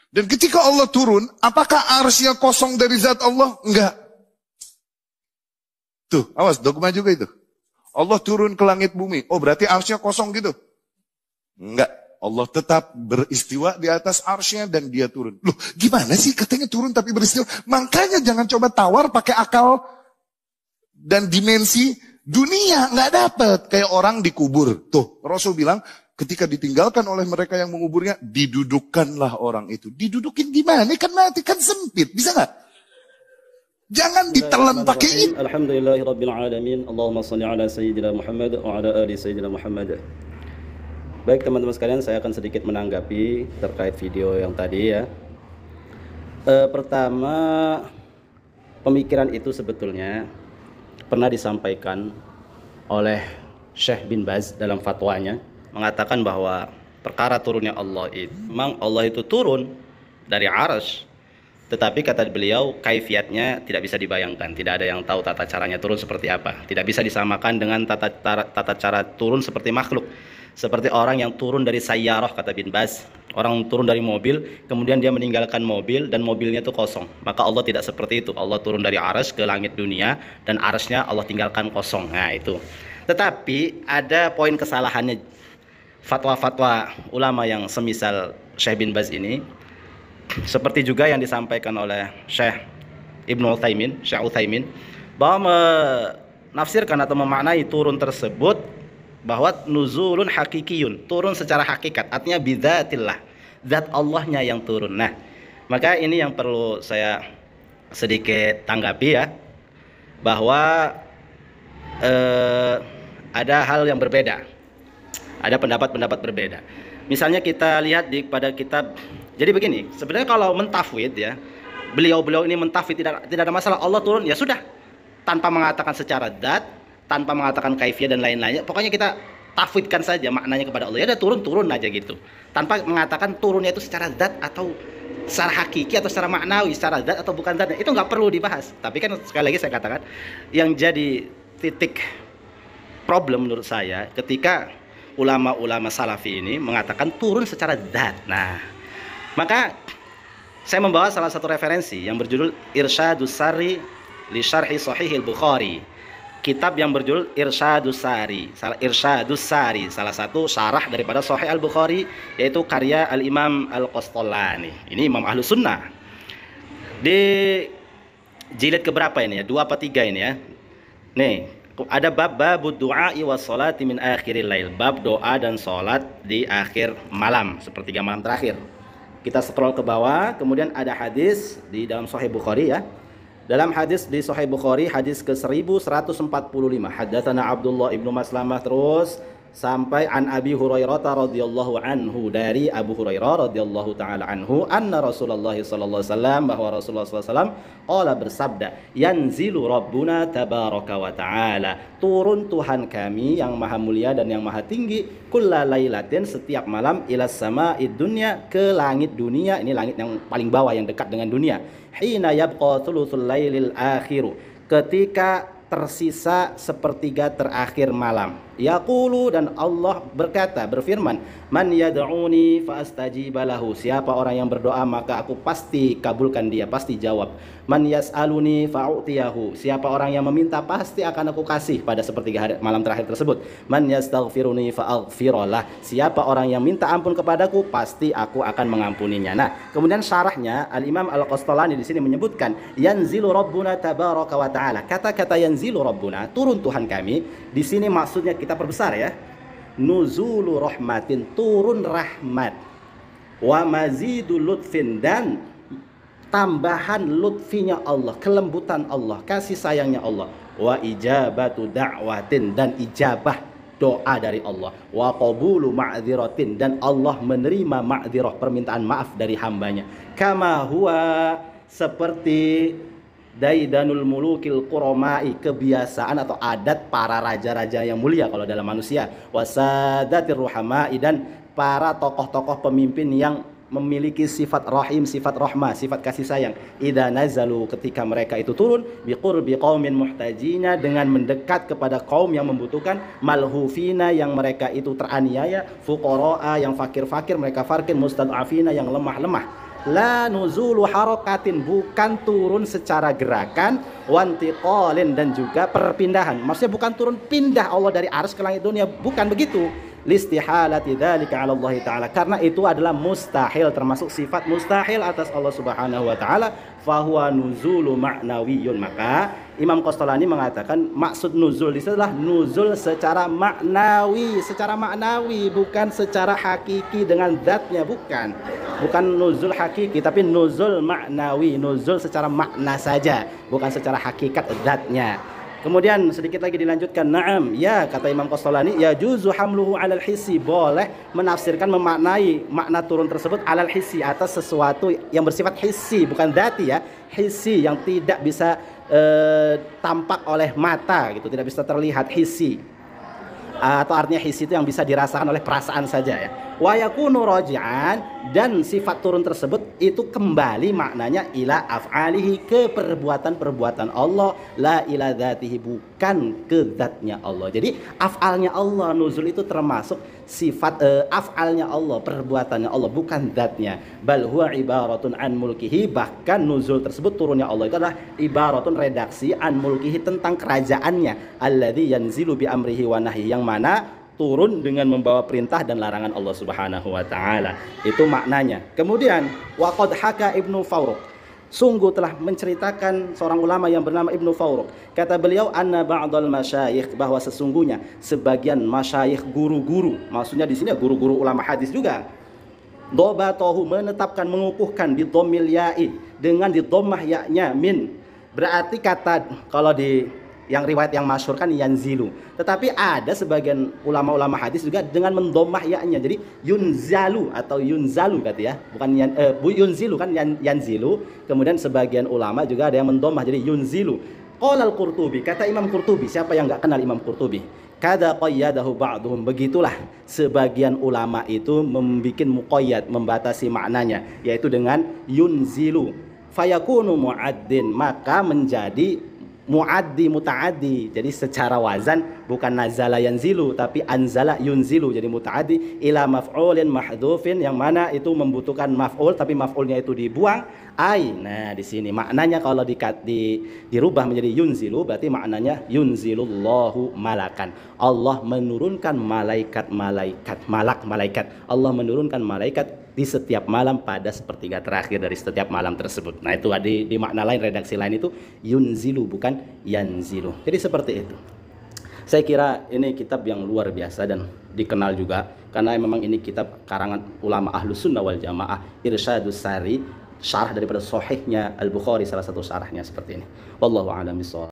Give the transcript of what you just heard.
Dan ketika Allah turun, apakah arsy-nya kosong dari zat Allah? Enggak. Tuh, awas, dogma juga itu. Allah turun ke langit bumi. Oh, berarti arsy-nya kosong gitu? Enggak. Allah tetap beristiwa di atas arsy-nya dan dia turun. Loh, gimana sih katanya turun tapi beristiwa? Makanya jangan coba tawar pakai akal dan dimensi dunia. Nggak dapat. Kayak orang dikubur. Tuh, Rasul bilang, ketika ditinggalkan oleh mereka yang menguburnya, didudukkanlah orang itu. Didudukin gimana? Kan mati, kan sempit. Bisa nggak? Jangan ditelan pakai itu. Alhamdulillahirrabbilalamin. Allahumma salli ala Sayyidina Muhammad wa ala ali Sayyidina Muhammad. Baik teman-teman sekalian, saya akan sedikit menanggapi terkait video yang tadi ya. Pertama, pemikiran itu sebetulnya pernah disampaikan oleh Syekh bin Baz dalam fatwanya, mengatakan bahwa perkara turunnya Allah itu, memang Allah itu turun dari arsy, tetapi kata beliau kaifiatnya tidak bisa dibayangkan, tidak ada yang tahu tata caranya turun seperti apa, tidak bisa disamakan dengan tata cara turun seperti makhluk, seperti orang yang turun dari sayyarah, kata bin Baz, orang turun dari mobil kemudian dia meninggalkan mobil dan mobilnya itu kosong, maka Allah tidak seperti itu. Allah turun dari arsy ke langit dunia dan arsy-nya Allah tinggalkan kosong. Nah itu. Tetapi ada poin kesalahannya fatwa-fatwa ulama yang semisal Syekh bin Baz ini, seperti juga yang disampaikan oleh Syekh Ibnu Utsaimin, Syekh Utsaimin, bahwa menafsirkan atau memaknai turun tersebut bahwa nuzulun hakikiyun, turun secara hakikat, artinya bidzatillah, zat Allahnya yang turun. Nah, maka ini yang perlu saya sedikit tanggapi ya, bahwa ada hal yang berbeda, ada pendapat-pendapat berbeda. Misalnya kita lihat pada kitab, jadi begini, sebenarnya kalau mentafwid ya, beliau-beliau ini mentafwid tidak ada masalah, Allah turun ya sudah, tanpa mengatakan secara zat, tanpa mengatakan kaifiyah dan lain-lainnya, pokoknya kita tafwidkan saja maknanya kepada Allah, ya udah turun aja gitu, tanpa mengatakan turunnya itu secara zat atau secara hakiki atau secara maknawi, secara zat atau bukan zat, itu nggak perlu dibahas. Tapi kan sekali lagi saya katakan, yang jadi titik problem menurut saya ketika ulama-ulama salafi ini mengatakan turun secara zat. Nah, maka saya membawa salah satu referensi yang berjudul Irsyadus Sari li Syarhi Shahihil Bukhari, kitab yang berjudul Irsyadus Sari, salah satu syarah daripada Sahih Al-Bukhari, yaitu karya Al-Imam Al-Qastallani. Ini Imam Ahlus Sunnah. Di jilid keberapa ini ya? 2 apa 3 ini ya? Nih, ada bab du'a'i was sholati min akhiril lail, bab doa dan sholat di akhir malam, sepertiga malam terakhir. Kita scroll ke bawah, kemudian ada hadis di dalam Sahih Bukhari ya. Dalam hadis di Sahih Bukhari, hadis ke 1145, haddatsana Abdullah ibnu Maslamah, terus sampai an Abi Hurairah radhiyallahu anhu, dari Abu Hurairah radhiyallahu taala anhu, anna Rasulullah sallallahu alaihi wasallam, bahwa Rasulullah sallallahu alaihi wasallam qala, bersabda, yanzilu rabbuna tabaraka wa taala, turun Tuhan kami yang maha mulia dan yang maha tinggi, kulla lailatin, setiap malam, ilas sama'id dunya, ke langit dunia, ini langit yang paling bawah yang dekat dengan dunia, hina yabqa thuluthul lailil akhiru, ketika tersisa sepertiga terakhir malam. Yaqulu, dan Allah berkata, berfirman, man yad'uni fa astajiba lahu, siapa orang yang berdoa maka aku pasti kabulkan dia, pasti jawab. Man yas'aluni fa u'tiyahu, siapa orang yang meminta pasti akan aku kasih pada sepertiga malam terakhir tersebut. Man yastaghfiruni fa aghfirlah, siapa orang yang minta ampun kepadaku pasti aku akan mengampuninya. Nah, kemudian syarahnya Al-Imam Al-Qastallani di sini menyebutkan yanzilu rabbuna tabaraka wa ta'ala. Kata-kata yanzilu rabbuna, turun Tuhan kami, di sini maksudnya kita perbesar ya, nuzulu rahmatin, turun rahmat, wa mazidu lutfin, dan tambahan lutfinya Allah, kelembutan Allah, kasih sayangnya Allah, wa ijabatu da'watin, dan ijabah doa dari Allah, wa qabulu ma'dziratin, dan Allah menerima ma'dzirah, permintaan maaf dari hambanya, kama huwa, seperti daidanul mulukil quromai, kebiasaan atau adat para raja-raja yang mulia kalau dalam manusia, wasadatir ruhamai, dan para tokoh-tokoh pemimpin yang memiliki sifat rahim, sifat rahmah, sifat kasih sayang. Idza nazalu, ketika mereka itu turun, biqurbi qaumin muhtajina, dengan mendekat kepada kaum yang membutuhkan, malhufina, yang mereka itu teraniaya, fuqaraa, yang fakir-fakir, mereka fakir, mustad'afina, yang lemah-lemah, la nuzulu harokatin, bukan turun secara gerakan, wantiqalin, dan juga perpindahan. Maksudnya bukan turun pindah Allah dari arsy ke langit dunia, bukan begitu. Listihalati dzalika 'ala Allah taala, karena itu adalah mustahil, termasuk sifat mustahil atas Allah Subhanahu wa taala. Fahuwa nuzulu ma'nawiyun, maka Imam Qastolani mengatakan maksud nuzul di situ adalah nuzul secara maknawi, bukan secara hakiki dengan zatnya, bukan nuzul hakiki, tapi nuzul maknawi, nuzul secara makna saja, bukan secara hakikat zatnya. Kemudian sedikit lagi dilanjutkan, na'am, ya, kata Imam Qastolani, ya juzu hamluhu 'alal hissi, boleh menafsirkan, memaknai makna turun tersebut 'alal hissi, atas sesuatu yang bersifat hissi, bukan dzati ya, hissi yang tidak bisa tampak oleh mata gitu, tidak bisa terlihat, hissi. Atau artinya hissi itu yang bisa dirasakan oleh perasaan saja ya. Wa yakunu raji'an, dan sifat turun tersebut itu kembali maknanya ila af'alihi, ke perbuatan-perbuatan Allah, la ila dzatihi, bukan ke zatnya Allah. Jadi af'alnya Allah, nuzul itu termasuk sifat af'alnya Allah, perbuatannya Allah, bukan zatnya. Bal huwa ibaratun an mulkihi, bahkan nuzul tersebut, turunnya Allah itu adalah ibaratun, redaksi, an mulkihi, tentang kerajaannya, alladzi yanzilu bi amrihi wa nahyi, yang mana turun dengan membawa perintah dan larangan Allah Subhanahu wa taala. Itu maknanya. Kemudian waqad haka Ibnu Fawruq, sungguh telah menceritakan seorang ulama yang bernama Ibnu Fawruq. Kata beliau, anna ba'dal masyayikh, bahwa sesungguhnya sebagian masyayikh, guru-guru, maksudnya di sini guru-guru ulama hadis juga, dobatohu, menetapkan, mengukuhkan, bidomil ya'i, dengan didomah ya-nya, min, berarti kata, kalau di yang riwayat yang masyhur kan yanzilu, tetapi ada sebagian ulama-ulama hadis juga dengan mendomah ya-nya, jadi yunzalu atau yunzalu kata ya, bukan yunzilu kan, yanzilu. Kemudian sebagian ulama juga ada yang mendomah jadi yunzilu. Qala al-Qurtubi, kata Imam Qurtubi, siapa yang enggak kenal Imam Qurtubi? Kada qayyadahu ba'duhum, begitulah sebagian ulama itu membuat muqayyad, membatasi maknanya, yaitu dengan yunzilu. Fayakunu mu'addin, maka menjadi muaddi, mutaaddi. Jadi secara wazan bukan nazala yanzilu tapi anzala yunzilu, jadi mutaaddi ila maf'ulin mahdhufin, yang mana itu membutuhkan maf'ul tapi maf'ulnya itu dibuang. Ai, nah di sini maknanya kalau dirubah menjadi yunzilu, berarti maknanya yunzilullahu malakan, Allah menurunkan malaikat, malaikat. Allah menurunkan malaikat di setiap malam pada sepertiga terakhir dari setiap malam tersebut. Nah itu di makna lain, redaksi lain itu yunzilu bukan yanzilu. Jadi seperti itu. Saya kira ini kitab yang luar biasa dan dikenal juga karena memang ini kitab karangan ulama Ahlus Sunnah wal Jamaah, Irsyadus Sari, syarah daripada sahihnya Al-Bukhari, salah satu syarahnya seperti ini. Wallahu a'lam bishawab.